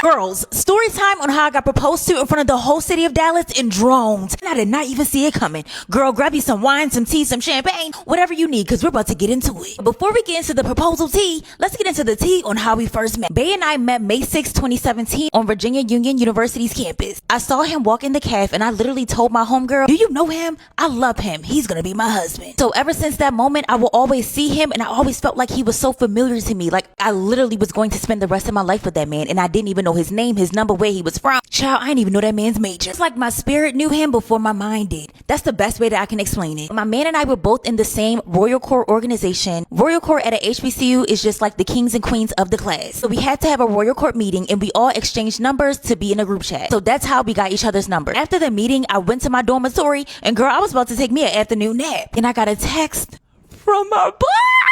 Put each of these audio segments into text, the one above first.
Girls, story time on how I got proposed to in front of the whole city of Dallas in drones. And I did not even see it coming. Girl, grab you some wine, some tea, some champagne, whatever you need, because we're about to get into it. Before we get into the proposal tea, let's get into the tea on how we first met. Bay and I met May 6, 2017 on Virginia Union University's campus. I saw him walk in the caf and I literally told my homegirl, do you know him? I love him. He's gonna be my husband. So ever since that moment, I will always see him and I always felt like he was so familiar to me. Like I literally was going to spend the rest of my life with that man and I didn't even know his name, his number, where he was from. Child, I didn't even know that man's major. It's like my spirit knew him before my mind did. That's the best way that I can explain it. My man and I were both in the same Royal Court organization. Royal Court at a HBCU is just like the kings and queens of the class. So we had to have a Royal Court meeting and we all exchanged numbers to be in a group chat. So that's how we got each other's number. After the meeting, I went to my dormitory and girl, I was about to take me an afternoon nap. And I got a text from my boy.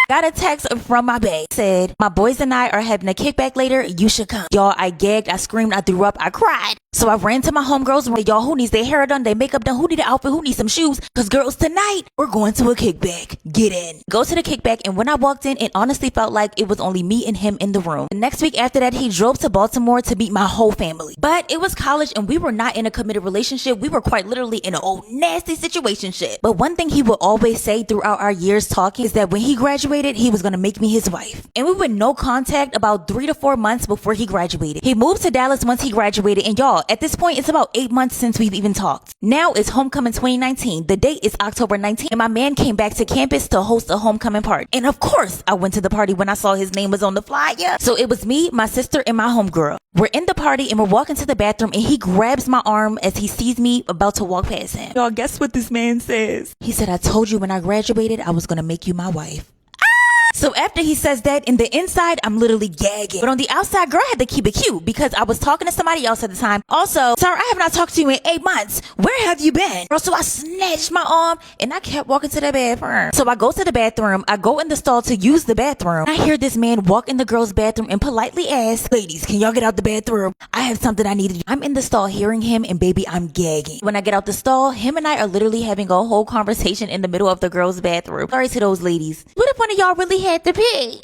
Got a text from my bae. Said, my boys and I are having a kickback later. You should come. Y'all, I gagged, I screamed, I threw up, I cried. So I ran to my homegirls room. Y'all, who needs their hair done, their makeup done, who need an outfit, who needs some shoes? Cause girls, tonight, we're going to a kickback. Get in. Go to the kickback, and when I walked in, it honestly felt like it was only me and him in the room. The next week after that, he drove to Baltimore to meet my whole family. But it was college, and we were not in a committed relationship. We were quite literally in an old nasty situationship. But one thing he would always say throughout our years talking is that when he graduated, he was gonna make me his wife. And we were in no contact about 3 to 4 months before he graduated. He moved to Dallas once he graduated, and y'all, at this point, it's about 8 months since we've even talked. Now it's homecoming 2019. The date is October 19th, and my man came back to campus to host a homecoming party. And of course, I went to the party when I saw his name was on the flyer. So it was me, my sister, and my homegirl. We're in the party and we're walking to the bathroom and he grabs my arm as he sees me about to walk past him. Y'all, guess what this man says? He said, I told you when I graduated, I was gonna make you my wife. So after he says that, in the inside, I'm literally gagging. But on the outside, girl, I had to keep it cute because I was talking to somebody else at the time. Also, sorry, I have not talked to you in 8 months. Where have you been? Girl, so I snatched my arm and I kept walking to the bathroom. So I go to the bathroom. I go in the stall to use the bathroom. I hear this man walk in the girl's bathroom and politely ask, ladies, can y'all get out the bathroom? I have something I need to do. I'm in the stall hearing him and baby, I'm gagging. When I get out the stall, him and I are literally having a whole conversation in the middle of the girl's bathroom. Sorry to those ladies. What if one of y'all really had to pee?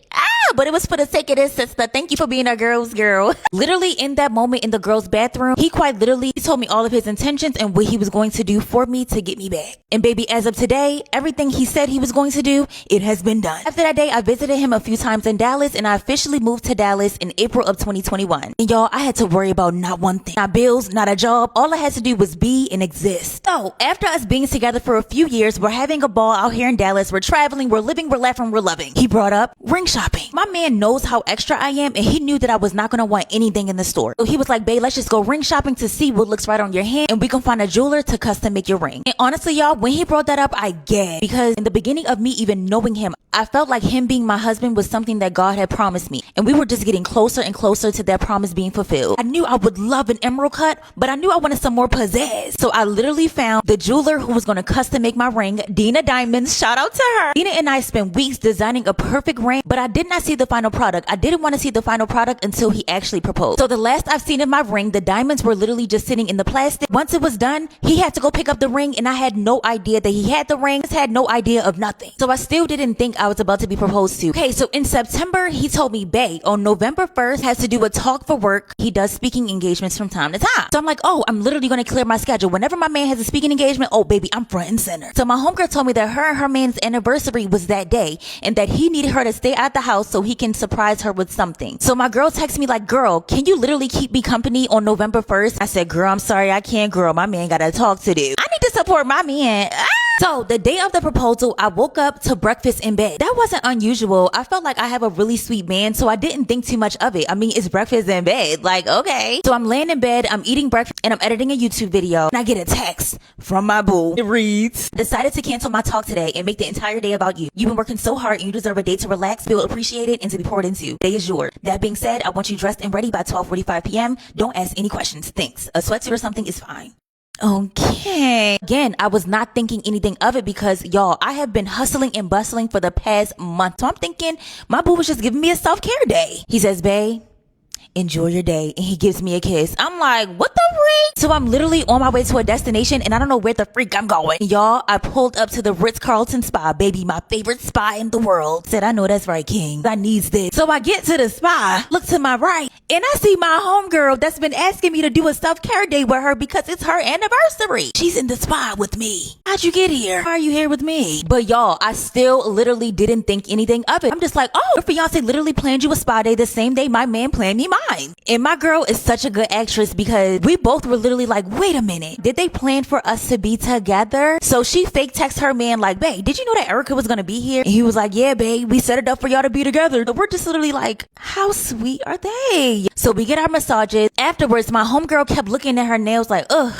But it was for the sake of this sister. Thank you for being a girl's girl. Literally in that moment in the girl's bathroom, he quite literally told me all of his intentions and what he was going to do for me to get me back. And baby, as of today, everything he said he was going to do, it has been done. After that day, I visited him a few times in Dallas and I officially moved to Dallas in April of 2021. And y'all, I had to worry about not one thing. Not bills, not a job. All I had to do was be and exist. So after us being together for a few years, we're having a ball out here in Dallas. We're traveling, we're living, we're laughing, we're loving. He brought up ring shopping. My man knows how extra I am and he knew that I was not going to want anything in the store. So he was like, babe, let's just go ring shopping to see what looks right on your hand and we can find a jeweler to custom make your ring. And honestly, y'all, when he brought that up, I gagged because in the beginning of me even knowing him, I felt like him being my husband was something that God had promised me. And we were just getting closer and closer to that promise being fulfilled. I knew I would love an emerald cut, but I knew I wanted some more pizzazz. So I literally found the jeweler who was going to custom make my ring, Dina Diamonds. Shout out to her. Dina and I spent weeks designing a perfect ring, but I did not see the final product. I didn't want to see the final product until he actually proposed. So the last I've seen of my ring, the diamonds were literally just sitting in the plastic. Once it was done, he had to go pick up the ring and I had no idea that he had the ring. I had no idea of nothing. So I still didn't think I was about to be proposed to. Okay, so in September, he told me, babe, on November 1st, has to do a talk for work. He does speaking engagements from time to time. So I'm like, oh, I'm literally going to clear my schedule. Whenever my man has a speaking engagement, oh, baby, I'm front and center. So my homegirl told me that her and her man's anniversary was that day and that he needed her to stay at the house so he can surprise her with something. So my girl texted me like, girl, can you literally keep me company on November 1st? I said, girl, I'm sorry, I can't, girl. My man got to talk to do. I need to support my man. So the day of the proposal, I woke up to breakfast in bed. That wasn't unusual. I felt like I have a really sweet man, so I didn't think too much of it. I mean, it's breakfast in bed. Like, okay. So I'm laying in bed, I'm eating breakfast, and I'm editing a YouTube video, and I get a text from my boo. It reads, decided to cancel my talk today and make the entire day about you. You've been working so hard and you deserve a day to relax, feel appreciated, and to be poured into. Day is yours. That being said, I want you dressed and ready by 12:45 p.m. Don't ask any questions. Thanks. A sweatsuit or something is fine. Okay. Again, I was not thinking anything of it because, y'all, I have been hustling and bustling for the past month. So I'm thinking my boo was just giving me a self-care day. He says, babe, enjoy your day. And he gives me a kiss. I'm like, what the freak? So I'm literally on my way to a destination and I don't know where the freak I'm going. Y'all, I pulled up to the Ritz-Carlton spa, baby, my favorite spa in the world. Said, I know that's right, king. I needs this. So I get to the spa, look to my right, And I see my homegirl that's been asking me to do a self-care day with her because it's her anniversary. She's in the spa with me. How'd you get here? Why are you here with me? But y'all, I still literally didn't think anything of it. I'm just like, oh, your fiance literally planned you a spa day the same day my man planned me mine. And my girl is such a good actress because we both were literally like, wait a minute, did they plan for us to be together? So she fake texts her man like, babe, did you know that Erica was gonna be here? And he was like, yeah, babe, we set it up for y'all to be together. So we're just literally like, how sweet are they? So we get our massages. Afterwards, my homegirl kept looking at her nails like, ugh,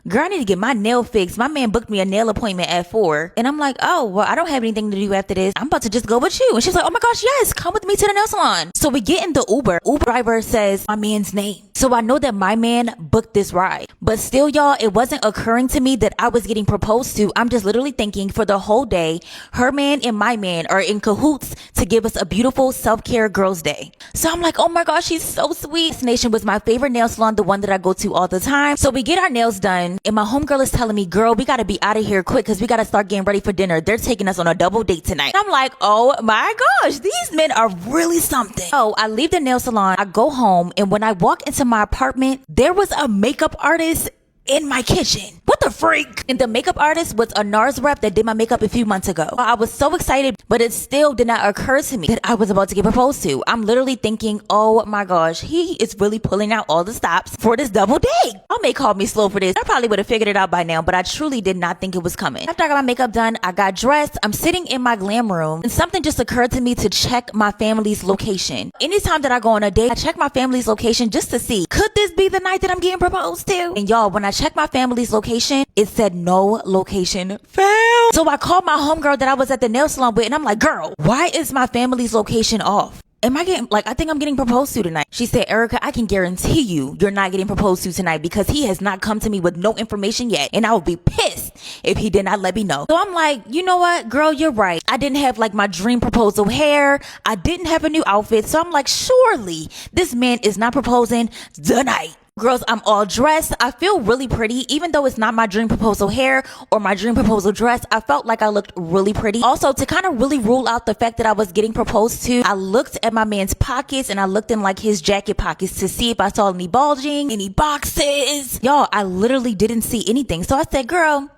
girl, I need to get my nail fixed. My man booked me a nail appointment at 4. And I'm like, oh, well, I don't have anything to do after this. I'm about to just go with you. And she's like, oh my gosh, yes, come with me to the nail salon. So we get in the Uber. Uber driver says my man's name. So I know that my man booked this ride. But still, y'all, it wasn't occurring to me that I was getting proposed to. I'm just literally thinking for the whole day, her man and my man are in cahoots to give us a beautiful self-care girls day. So I'm like, oh my gosh, she's so sweet. Destination was my favorite nail salon, the one that I go to all the time. So we get our nails done and my homegirl is telling me, girl, we got to be out of here quick because we got to start getting ready for dinner. They're taking us on a double date tonight. I'm like, oh my gosh, these men are really something. So I leave the nail salon, I go home, and when I walk into my apartment, there was a makeup artist in my kitchen. What the freak? And the makeup artist was a NARS rep that did my makeup a few months ago. I was so excited, but it still did not occur to me that I was about to get proposed to. I'm literally thinking, oh my gosh, he is really pulling out all the stops for this double date. Y'all may call me slow for this. I probably would have figured it out by now, but I truly did not think it was coming. After I got my makeup done, I got dressed. I'm sitting in my glam room and something just occurred to me to check my family's location. Anytime that I go on a date, I check my family's location just to see, could this be the night that I'm getting proposed to? And y'all, when I checked my family's location, it said no location found. So I called my homegirl that I was at the nail salon with and I'm like, girl, why is my family's location off? Am I getting, I think I'm getting proposed to tonight. She said, Erica, I can guarantee you're not getting proposed to tonight because he has not come to me with no information yet. And I would be pissed if he did not let me know. So I'm like, you know what, girl, you're right. I didn't have my dream proposal hair. I didn't have a new outfit. So I'm like, surely this man is not proposing tonight. Girls, I'm all dressed. I feel really pretty. Even though it's not my dream proposal hair or my dream proposal dress, I felt like I looked really pretty. Also, to kind of really rule out the fact that I was getting proposed to, I looked at my man's pockets and I looked in his jacket pockets to see if I saw any bulging, any boxes. Y'all, I literally didn't see anything. So I said, girl,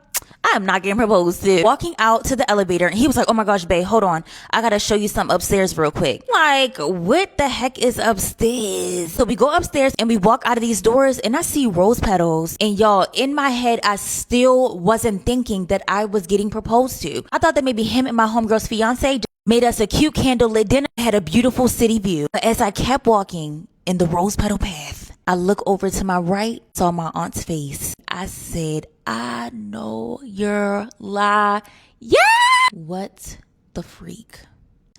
I am not getting proposed to. Walking out to the elevator and he was like, oh my gosh, babe, hold on. I gotta show you something upstairs real quick. Like, what the heck is upstairs? So we go upstairs and we walk out of these doors and I see rose petals. And y'all, in my head, I still wasn't thinking that I was getting proposed to. I thought that maybe him and my homegirl's fiance made us a cute candlelit dinner, had a beautiful city view. But as I kept walking in the rose petal path, I look over to my right, saw my aunt's face. I said, I know you're lying. Yeah! What the freak?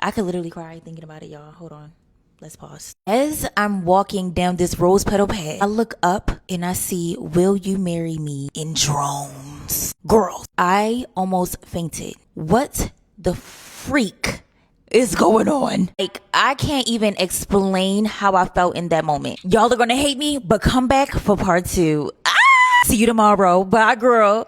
I could literally cry thinking about it, y'all. Hold on. Let's pause. As I'm walking down this rose petal path, I look up and I see, will you marry me in drones? Girls, I almost fainted. What the freak is going on? I can't even explain how I felt in that moment. Y'all are gonna hate me, but come back for part 2. See you tomorrow. Bye, girl.